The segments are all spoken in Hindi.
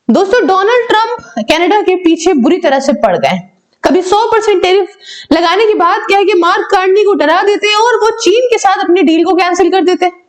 दोस्तों डोनाल्ड ट्रंप कनाडा के पीछे बुरी तरह से पड़ गए। कभी 100% टैरिफ लगाने की बात क्या है कि मार्क कार्नी को डरा देते हैं और वो चीन के साथ अपनी डील को कैंसिल कर देते हैं।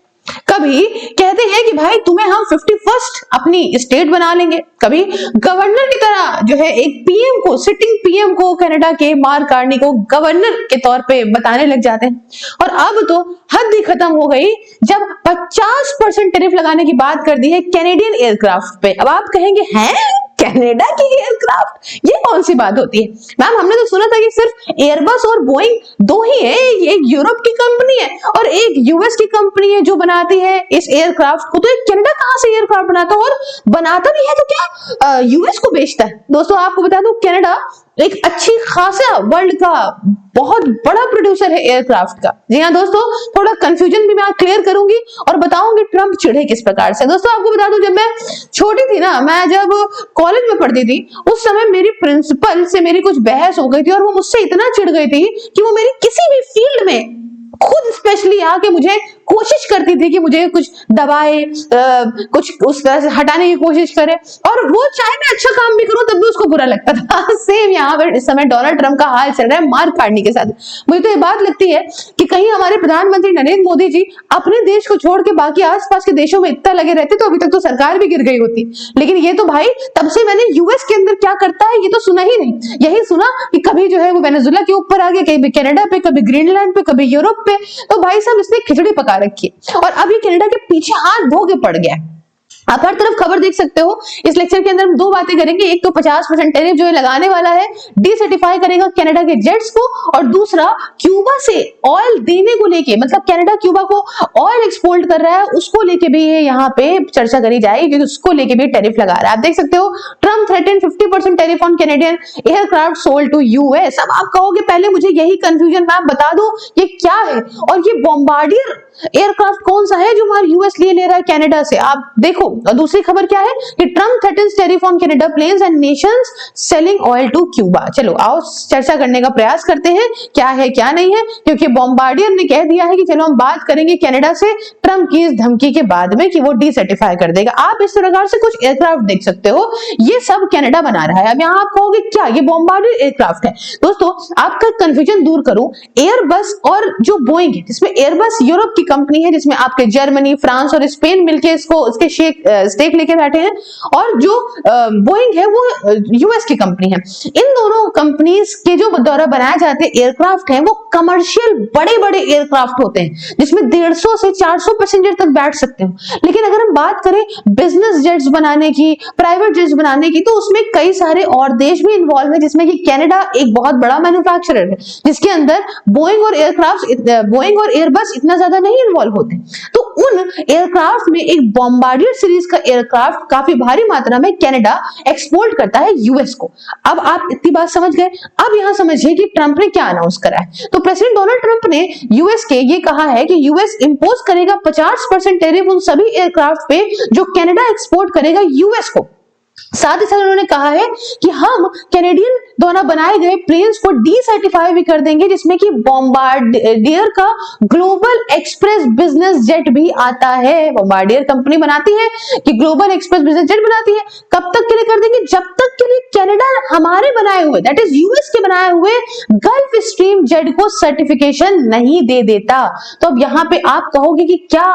कभी कहते हैं कि भाई तुम्हें हम 51st अपनी स्टेट बना लेंगे, कभी गवर्नर की तरह जो है एक पीएम को, सिटिंग पीएम को कनाडा के मार्क कार्नी को गवर्नर के तौर पे बताने लग जाते हैं। और अब तो हद ही खत्म हो गई जब 50% टैरिफ लगाने की बात कर दी है कैनेडियन एयरक्राफ्ट पे। अब आप कहेंगे हैं कनाडा की एयरक्राफ्ट, ये कौन सी बात होती है मैम? हमने तो सुना था कि सिर्फ एयरबस और बोइंग दो ही है, एक यूरोप की कंपनी है और एक यूएस की कंपनी है जो बनाती है इस एयरक्राफ्ट को। तो एक कनाडा कहां से एयरक्राफ्ट बनाता है, और बनाता भी है तो क्या यूएस को बेचता है? दोस्तों आपको बता दूं कनाडा एक अच्छी खासा वर्ल्ड का बहुत बड़ा प्रोड्यूसर है एयरक्राफ्ट का। जी हाँ दोस्तों, थोड़ा कंफ्यूजन भी मैं क्लियर करूंगी और बताऊंगी ट्रंप चिढ़े किस प्रकार से। दोस्तों आपको बता दूं, जब मैं छोटी थी ना, मैं जब कॉलेज में पढ़ती थी, उस समय मेरी प्रिंसिपल से मेरी कुछ बहस हो गई थी और वो मुझसे इतना चिढ़ गई थी कि वो मेरी किसी भी फील्ड में खुद स्पेशली आके मुझे कोशिश करती थी कि मुझे कुछ दबाए, कुछ उस तरह से हटाने की कोशिश करे, और वो चाहे मैं अच्छा काम भी करूं तब भी उसको बुरा लगता था। सेम यहाँ पर इस समय डोनाल्ड ट्रंप का हाल चल रहा है मार्क कार्नी के साथ। मुझे तो ये बात लगती है कि कहीं हमारे प्रधानमंत्री नरेंद्र मोदी जी अपने देश को छोड़ के बाकी आसपास के देशों में इतना लगे रहते तो अभी तक तो सरकार भी गिर गई होती। लेकिन ये तो भाई तब से मैंने यूएस के अंदर क्या करता है ये तो सुना ही नहीं। यही सुना कि कभी जो है वो वेनेजुला के ऊपर आ गया, कभी कनाडा पे, कभी ग्रीनलैंड पे, कभी यूरोप पे। तो भाई साहब इसने खिचड़ी पका रखी और अभी कनाडा के पीछे हाथ धो के पड़ गया। आप हर तरफ खबर देख सकते हो। इस लेक्चर के अंदर हम दो बातें करेंगे, एक तो 50% टैरिफ जो है लगाने वाला है, डीसर्टिफाई करेगा कनाडा के जेट्स को, और दूसरा क्यूबा से ऑयल देने को लेके, मतलब कनाडा क्यूबा को ऑयल एक्सपोर्ट कर रहा है उसको लेके भी यहाँ पे चर्चा करी जाएगी क्योंकि उसको लेके भी टैरिफ लगा रहा है। आप देख सकते हो Trump threaten 50% tariff on Canadian aircraft sold to US. अब आप कहोगे पहले मुझे यही कंफ्यूजन मैम बता दो ये क्या है, और ये बॉम्बार्डियर एयरक्राफ्ट कौन सा है जो हमारे यूएस ले रहा है कनाडा से। आप देखो दूसरी खबर क्या है कि Trump threatens tariff on Canada planes and nations selling oil to Cuba. चलो आओ चर्चा करने का प्रयास करते हैं क्या है क्या नहीं है, क्योंकि बॉम्बार्डियर ने कह दिया है कि चलो हम बात करेंगे कनाडा से ट्रम्प की इस धमकी के बाद में कि वो डीसर्टिफाई कर देगा। आप इस प्रकार से कुछ एयरक्राफ्ट देख सकते हो, ये सब कनाडा बना रहा है। अब यहाँ आप कहोगे क्या ये बॉम्बार्डियर एयरक्राफ्ट है? दोस्तों आपका कंफ्यूजन दूर करूं, एयरबस और जो बोइंग है, जिसमें एयरबस यूरोप की कंपनी है जिसमें आपके जर्मनी, फ्रांस और स्पेन मिलके इसको इसके स्टेक लेके बैठे हैं, और जो बोइंग है वो यूएस की कंपनी है। इन दोनों कंपनीज के जो द्वारा बनाए जाते एयरक्राफ्ट हैं वो कमर्शियल बड़े बड़े एयरक्राफ्ट होते हैं जिसमें 150 से 400 पैसेंजर तक बैठ सकते हो। लेकिन अगर हम बात करें बिजनेस जेट्स बनाने की, प्राइवेट जेट्स बनाने की, तो उसमें कई सारे और देश भी इन्वॉल्व है, जिसमें कि कनाडा एक बहुत बड़ा मैन्युफैक्चरर है जिसके अंदर बोइंग और एयरबस इतना ज्यादा नहीं इन्वॉल्व होते। तो उन एयरक्राफ्ट में एक बॉम्बार्डियर सीरीज का एयरक्राफ्ट काफी भारी मात्रा में कनाडा एक्सपोर्ट करता है यूएस को। अब आप इतनी बात समझ गए, अब यहां समझिए कि ट्रंप ने क्या अनाउंस करा है। तो प्रेसिडेंट डोनाल्ड ट्रंप ने यूएस के ये कहा है कि यूएस इंपोज करेगा 50% टैरिफ उन सभी एयरक्राफ्ट पे जो कनाडा एक्सपोर्ट करेगा यूएस को। साथ ही साथ उन्होंने कहा है कि हम कैनेडियन द्वारा बनाए गए प्लेन्स को डीसर्टिफाई भी कर देंगे, जिसमें कि बॉम्बार्डियर का ग्लोबल एक्सप्रेस बिजनेस जेट भी आता है। बॉम्बार्डियर कंपनी बनाती है कि ग्लोबल एक्सप्रेस बिजनेस जेट बनाती है। कब तक के लिए कर देंगे? जब तक के लिए कनाडा हमारे बनाए हुए, दैट इज यूएस के बनाए हुए गल्फ स्ट्रीम जेट को सर्टिफिकेशन नहीं दे देता। तो अब यहाँ पे आप कहोगे कि क्या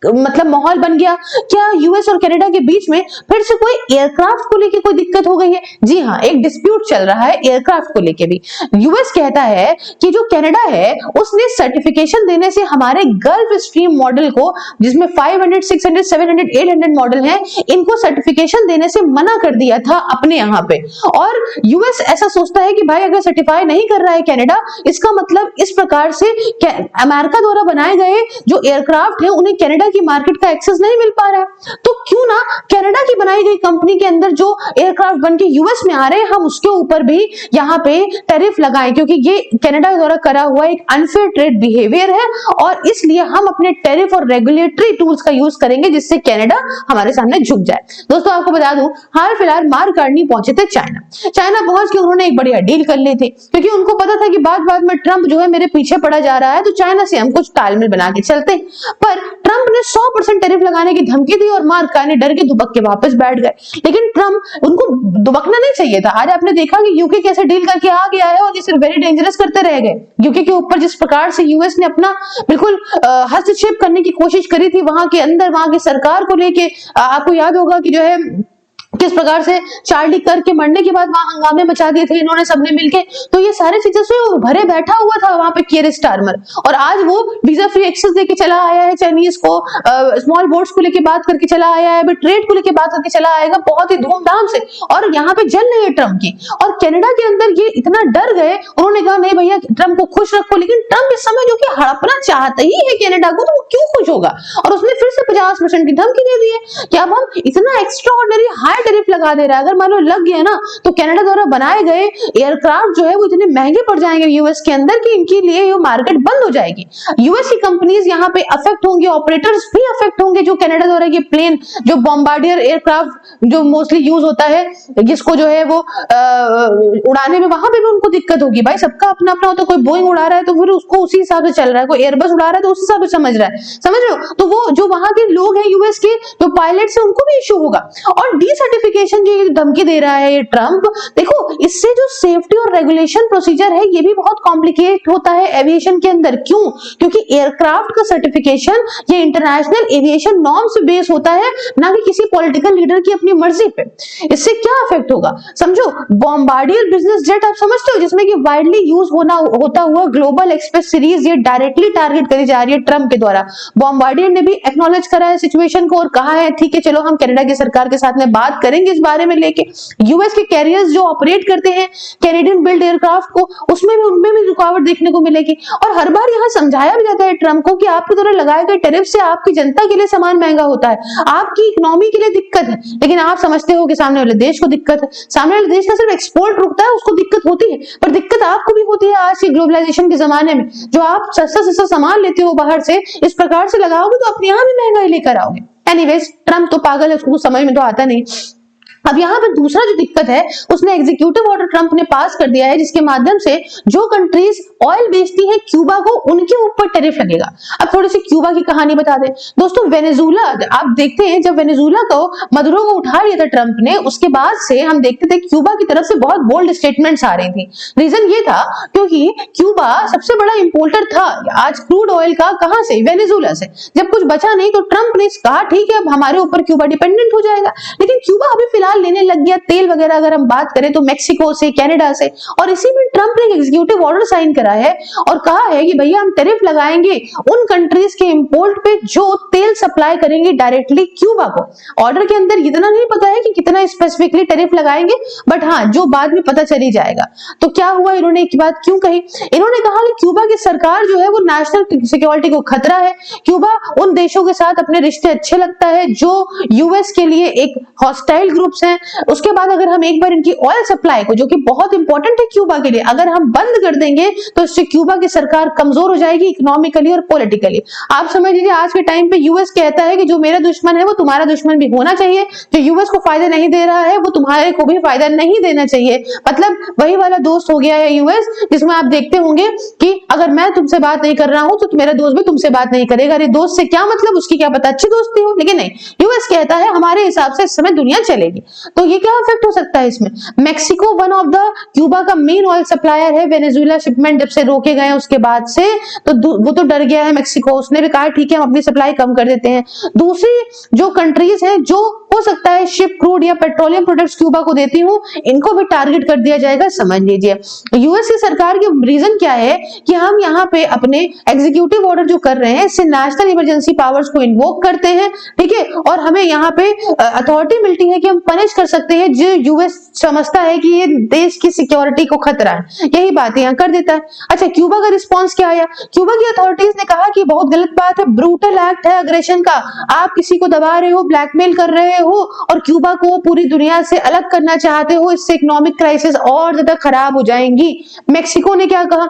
मतलब माहौल बन गया, क्या यूएस और कनाडा के बीच में फिर से कोई एयरक्राफ्ट को लेके कोई दिक्कत हो गई है? जी हाँ, एक डिस्प्यूट चल रहा है एयरक्राफ्ट को लेके भी। यूएस कहता है कि जो कनाडा है उसने सर्टिफिकेशन देने से हमारे गल्फ स्ट्रीम मॉडल को, जिसमें 500, 600, 700, 800 मॉडल हैं, इनको सर्टिफिकेशन देने से मना कर दिया था अपने यहाँ पे। और यूएस ऐसा सोचता है कि भाई अगर सर्टिफाई नहीं कर रहा है कनाडा, इसका मतलब इस प्रकार से अमेरिका द्वारा बनाए गए जो एयरक्राफ्ट है उन्हें कनाडा की मार्केट का एक्सेस नहीं मिल पा रहा है। तो क्यों ना कनाडा की बनाई गई कंपनी के अंदर जो एयरक्राफ्ट बनके यूएस में आ रहे हैं हम उसके ऊपर भी यहाँ पे टैरिफ लगाएं, क्योंकि ये कनाडा द्वारा करा हुआ एक अनफेयर ट्रेड बिहेवियर है और इसलिए हम अपने टैरिफ और रेगुलेटरी टूल्स का यूज करेंगे जिससे कनाडा हमारे सामने झुक जाए। दोस्तों आपको बता दूं, हाल फिलहाल मार्क कार्नी पहुंचे थे चाइना पहुंच के उन्होंने एक बढ़िया डील कर ली थी, क्योंकि उनको पता था कि बाद में ट्रंप जो है मेरे पीछे पड़ा जा रहा है, तो चाइना से हम कुछ तालमेल बना के चलते। पर ट्रंप ने 100% टैरिफ लगाने की धमकी दी और मार्क कार्नी डर के दुबक के वापस बैठ गए। लेकिन ट्रम्प, उनको दुबकना नहीं चाहिए था। आज आपने देखा कि यूके कैसे डील करके आ गया है और ये सिर्फ वेरी डेंजरस करते रह गए। यूके के ऊपर जिस प्रकार से यूएस ने अपना बिल्कुल हस्तक्षेप करने की कोशिश करी थी वहां के अंदर, वहां की सरकार को लेके, आपको याद होगा कि जो है किस प्रकार से चार्ली कर्क के मरने के बाद वहां हंगामे मचा दिए थे इन्होंने सबने मिलके। तो ये सारे चीजें से भरे बैठा हुआ था वहां पे कियर स्टारमर, और आज वो वीजा फ्री एक्सेस देके चला आया है चाइनीज को, स्मॉल बोट्स को लेके बात करके चला आया है, ट्रेड को लेके बात करके चला आएगा बहुत ही धूमधाम से, और यहाँ पे जल रही है ट्रम्प की। और कनाडा के अंदर ये इतना डर गए, उन्होंने कहा नहीं भैया ट्रम्प को खुश रखो। लेकिन ट्रम्प इस समय जो कि हड़पना चाहता ही है कनाडा को, तो वो क्यों खुश होगा? और उसने फिर से 50% की धमकी दे दी है कि अब हम इतना एक्स्ट्रा ऑर्डिनरी हाई टैरिफ लगा दे रहा है, अगर मान लो लग गया ना तो कनाडा द्वारा बनाए गए एयरक्राफ्ट जो है वो इतने महंगे पड़ जाएंगे यूएस के अंदर कि इनके लिए ये मार्केट बंद हो जाएगी। यूएस की कंपनीज यहाँ पे अफेक्ट होंगे, ऑपरेटर्स भी अफेक्ट होंगे, जो कनाडा द्वारा ये प्लेन, जो बॉम्बार्डियर एयरक्राफ्ट जो मोस्टली यूज होता है, जिसको जो है वो उड़ाने में वहां पे भी उनको दिक्कत होगी। भाई सबका अपना अपना होता है, कोई बोइंग उड़ा रहा है तो फिर उसको उसी हिसाब से चल रहा है, कोई एयरबस उड़ा रहा है तो उस हिसाब से समझ रहा है, समझ रहे हो? तो वो जो वहां के लोग हैं यूएस के, जो पायलट्स हैं, उनको भी इश्यू होगा। और डीसर्टिफिकेशन जो ये धमकी दे रहा है ये ट्रम्प, देखो इससे जो सेफ्टी और रेगुलेशन प्रोसीजर है ये भी बहुत कॉम्प्लिकेट होता है एविएशन के अंदर। क्यों? क्योंकि एयरक्राफ्ट का सर्टिफिकेशन ये इंटरनेशनल एविएशन नॉर्म से बेस होता है, ना कि किसी पॉलिटिकल लीडर की अपनी मर्जी पे। इससे क्या इफेक्ट होगा समझो। बॉम्बार्डियर बिजनेस जेट आप समझते हो, जिसमें कि वाइडली यूज होता हुआ ग्लोबल एक्सप्रेस सीरीज ये डायरेक्टली टारगेट करी जा रही है ट्रम्प के द्वारा। बॉम्बार्डियर ने भी एक्नॉलेज करा है सिचुएशन को और कहा है ठीक है चलो हम कनाडा की सरकार के साथ में बात करेंगे इस बारे में लेके। यूएस के कैरियर्स जो ऑपरेट करते हैं कैनेडियन बिल्ड एयरक्राफ्ट को, उसमें भी रुकावट देखने को मिलेगी। और हर बार यहाँ समझाया भी जाता है ट्रम्प को कि आपके द्वारा लगाए गए टैरिफ से आपकी जनता के लिए सामान महंगा होता है, आपकी इकोनॉमी के लिए दिक्कत है। लेकिन आप समझते हो कि सामने वाले देश को दिक्कत है, सामने वाले देश का सिर्फ एक्सपोर्ट रुकता है, उसको दिक्कत होती है, पर दिक्कत आपको भी होती है आज के ग्लोबलाइजेशन के जमाने में। जो आप सस्ता सस्ता सामान लेते हो बाहर से, इस प्रकार से लगाओगे तो अपने यहाँ भी महंगाई लेकर आओगे। एनीवेज ट्रम्प तो पागल है, उसको समझ में तो आता नहीं। अब यहाँ पे दूसरा जो दिक्कत है, उसने एग्जीक्यूटिव ऑर्डर ट्रम्प ने पास कर दिया है जिसके माध्यम से जो कंट्रीज ऑयल बेचती हैं क्यूबा को, उनके ऊपर टैरिफ लगेगा। अब थोड़ी सी क्यूबा की कहानी बता दें दोस्तों। वेनेजुला, आप देखते हैं जब वेनेजुला को मदुरो को उठा लिया था ट्रम्प ने, उसके बाद से हम देखते थे क्यूबा की तरफ से बहुत बोल्ड स्टेटमेंट्स आ रही थी। रीजन ये था क्योंकि क्यूबा सबसे बड़ा इंपोर्टर था आज क्रूड ऑयल का, कहां से? वेनेजुला से। जब कुछ बचा नहीं तो ट्रम्प ने कहा ठीक है अब हमारे ऊपर क्यूबा डिपेंडेंट हो जाएगा। लेकिन क्यूबा अभी फिलहाल लेने लग गया तेल वगैरह, अगर हम बात करें तो मैक्सिको से, कनाडा से। और इसी में ट्रम्प ने एग्जीक्यूटिव ऑर्डर साइन करा है और कहा है कि भैया हम टैरिफ लगाएंगे उन कंट्रीज के इंपोर्ट पे जो तेल सप्लाई करेंगे डायरेक्टली क्यूबा को। ऑर्डर के अंदर इतना नहीं पता है कि कितना स्पेसिफिकली टैरिफ लगाएंगे, बट हाँ जो बाद में पता चली जाएगा। तो क्या हुआ, इन्होंने एक बात क्यों कही? इन्होंने कहा कि क्यूबा की सरकार जो है वो नेशनल सिक्योरिटी को खतरा है। क्यूबा उन देशों के साथ अपने रिश्ते अच्छे लगता है जो यूएस के लिए एक हॉस्टाइल ग्रुप्स हैं। उसके बाद अगर हम एक बार इनकी ऑयल सप्लाई को, जो कि बहुत इंपॉर्टेंट है क्यूबा के लिए, अगर हम बंद कर देंगे तो इससे क्यूबा की सरकार कमजोर हो जाएगी इकोनॉमिकली और पॉलिटिकली। आप समझ लीजिए आज के टाइम पे यूएस कहता है कि जो मेरा दुश्मन है वो तुम्हारा दुश्मन भी होना चाहिए, जो यूएस को फायदा नहीं दे रहा है वो तुम्हारे को भी फायदा नहीं देना चाहिए। मतलब वही वाला दोस्त हो गया है यूएस, जिसमें आप देखते होंगे कि अगर मैं तुमसे बात नहीं कर रहा हूं तो मेरा दोस्त भी तुमसे बात नहीं करेगा। अरे दोस्त से क्या मतलब, उसकी क्या पता अच्छी दोस्ती हो। लेकिन नहीं, यूएस कहता है हमारे हिसाब से इस समय दुनिया चलेगी। तो ये क्या इफेक्ट हो सकता है इसमें? Mexico one of the Cuba का मेन ऑयल सप्लायर है। वेनेजुएला शिपमेंट जब से रोके गए उसके बाद से तो वो तो डर गया है मैक्सिको, उसने भी कहा ठीक है हम अपनी सप्लाई कम कर देते हैं। दूसरी जो कंट्रीज है जो हो सकता है शिप, क्रूड या पेट्रोलियम प्रोडक्ट्स क्यूबा को देती हूं, इनको भी टारगेट कर दिया जाएगा। समझ लीजिए यूएस की सरकार के रीजन क्या है कि हम यहाँ पे अपने एग्जीक्यूटिव ऑर्डर जो कर रहे हैं इससे नेशनल इमरजेंसी पावर्स को इन्वोक करते हैं, ठीक है, और हमें यहाँ पे अथॉरिटी मिलती है कि हम पनिश कर सकते हैं जो यूएस समझता है कि ये देश की सिक्योरिटी को खतरा है। यही बात यहाँ कर देता है। अच्छा, क्यूबा का रिस्पॉन्स क्या आया? क्यूबा की अथॉरिटीज ने कहा कि बहुत गलत बात है, ब्रूटल एक्ट है अग्रेशन का, आप किसी को दबा रहे हो, ब्लैकमेल कर रहे हो और क्यूबा को पूरी दुनिया से अलग करना चाहते हो, इससे इकोनॉमिक क्राइसिस और ज्यादा खराब हो जाएंगी। मैक्सिको ने क्या कहा?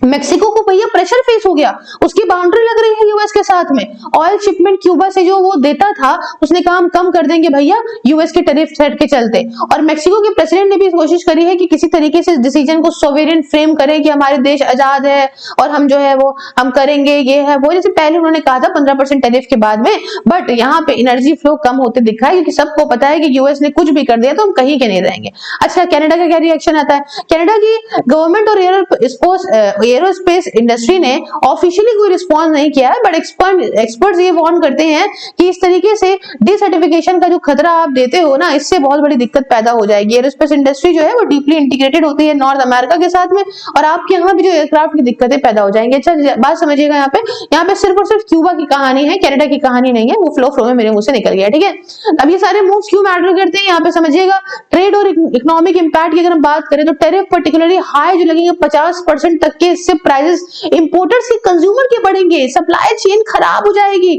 मेक्सिको को भैया प्रेशर फेस हो गया, उसकी बाउंड्री लग रही है यूएस के साथ में। ऑयल शिपमेंट क्यूबा से जो वो देता था उसने कहा हम कम कर देंगे भैया यूएस के टैरिफ थ्रेट के चलते। और मेक्सिको के प्रेसिडेंट ने भी कोशिश करी है कि किसी तरीके से डिसीजन को सोवेरियन फ्रेम करे कि हमारे देश आजाद है और हम जो है वो हम करेंगे ये है वो, जैसे पहले उन्होंने कहा था 15% टैरिफ के बाद में। बट यहाँ पे एनर्जी फ्लो कम होते दिखा है क्योंकि सबको पता है कि यूएस ने कुछ भी कर दिया तो हम कहीं के नहीं रहेंगे। अच्छा, कनाडा का क्या रिएक्शन आता है? कनाडा की गवर्नमेंट और एरोस्पेस इंडस्ट्री ने ऑफिशियली कोई रिस्पॉन्स नहीं किया है, बट एक्सपर्ट्स ये वार्न करते हैं कि इस तरीके से डिसर्टिफिकेशन का जो खतरा आप देते हो ना, इससे बहुत बड़ी दिक्कत पैदा हो जाएगी। एरोस्पेस इंडस्ट्री जो है वो डीपली इंटीग्रेटेड होती है नॉर्थ अमेरिका के साथ में, और आपके यहाँ भी जो एयरक्राफ्ट की दिक्कतें पैदा हो जाएंगी। अच्छा बात समझिएगा, यहाँ पे सिर्फ और सिर्फ क्यूबा की कहानी है, कनाडा की कहानी नहीं है। वो फ्लो में मेरे मुंह से निकल गया, ठीक है। अब ये सारे मूव्स क्यों मैटर करते हैं यहाँ पे समझिएगा। ट्रेड और इकोनॉमिक इंपैक्ट की अगर हम बात करें तो टैरिफ पर्टिकुलरली हाई जो लगेंगे 50% तक के, इससे प्राइसेस इंपोर्टर्स के कंज्यूमर के बढ़ेंगे, सप्लाई चेन खराब हो जाएगी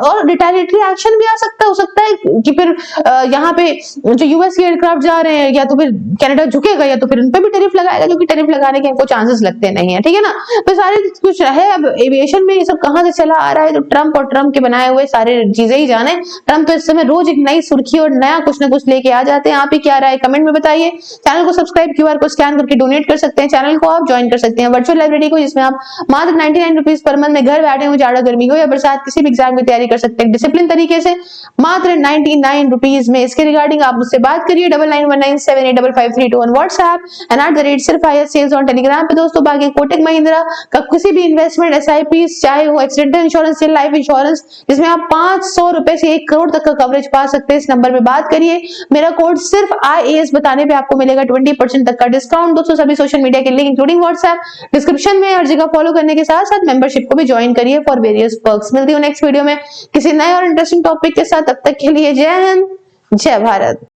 और रिटेलिएटरी एक्शन भी हो सकता है कि फिर यहाँ पे जो यूएस के एयरक्राफ्ट जा रहे हैं या तो फिर कनाडा झुकेगा या तो फिर उन पे भी टैरिफ लगाएगा, जो कि टैरिफ लगाने के हमको चांसेस लगते नहीं है, ठीक है ना। तो सारे कुछ है। अब एविएशन में ये सब कहां से चला आ रहा है, जो ट्रंप और ट्रंप के बनाए हुए सारे चीजें ही जाने। ट्रंप तो इस समय रोज एक नई सुर्खी और नया कुछ ना कुछ लेके आ जाते हैं। आप ही क्या राय कमेंट में बताइए। चैनल को सब्सक्राइब क्यूआर को स्कैन करके डोनेट कर सकते हैं, चैनल को आप ज्वाइन कर सकते हैं वर्चुअल लाइब्रेरी को, जिसमें आप मात्र 99 रुपीज पर मंथ में घर बैठे हो, जाड़ा गर्मी हो या बरसात किसी भी एग्जाम की तैयारी कर सकते हैं डिसिप्लिन तरीके से मात्र 99 रुपीज में। इसके रिगार्डिंग आप मुझसे बात करिए 9919785532 on WhatsApp and @SIRF on Telegram पे दोस्तों। बाकी कोटक महिंद्रा का किसी भी इन्वेस्टमेंट SIP चाहे वो एक्सीडेंटल इंश्योरेंस या लाइफ इंश्योरेंस, जिसमें आप 500 रुपए से 1 करोड़ तक का कवरेज पा सकते हैं, इस नंबर पे बात करिए। मेरा कोड सिर्फ IAS बताने पे आपको मिलेगा 20% तक का डिस्काउंट। दोस्तों सभी सोशल मीडिया के लिंक इंक्लूडिंग व्हाट्सएप डिस्क्रिप्शन में हर जगह फॉलो करने के साथ साथ मेंबरशिप को भी ज्वाइन करिए फॉर वेरियस पर्क्स। मिलती हूँ नेक्स्ट वीडियो में किसी नए और इंटरेस्टिंग टॉपिक के साथ, तब तक के लिए जय हिंद जय भारत।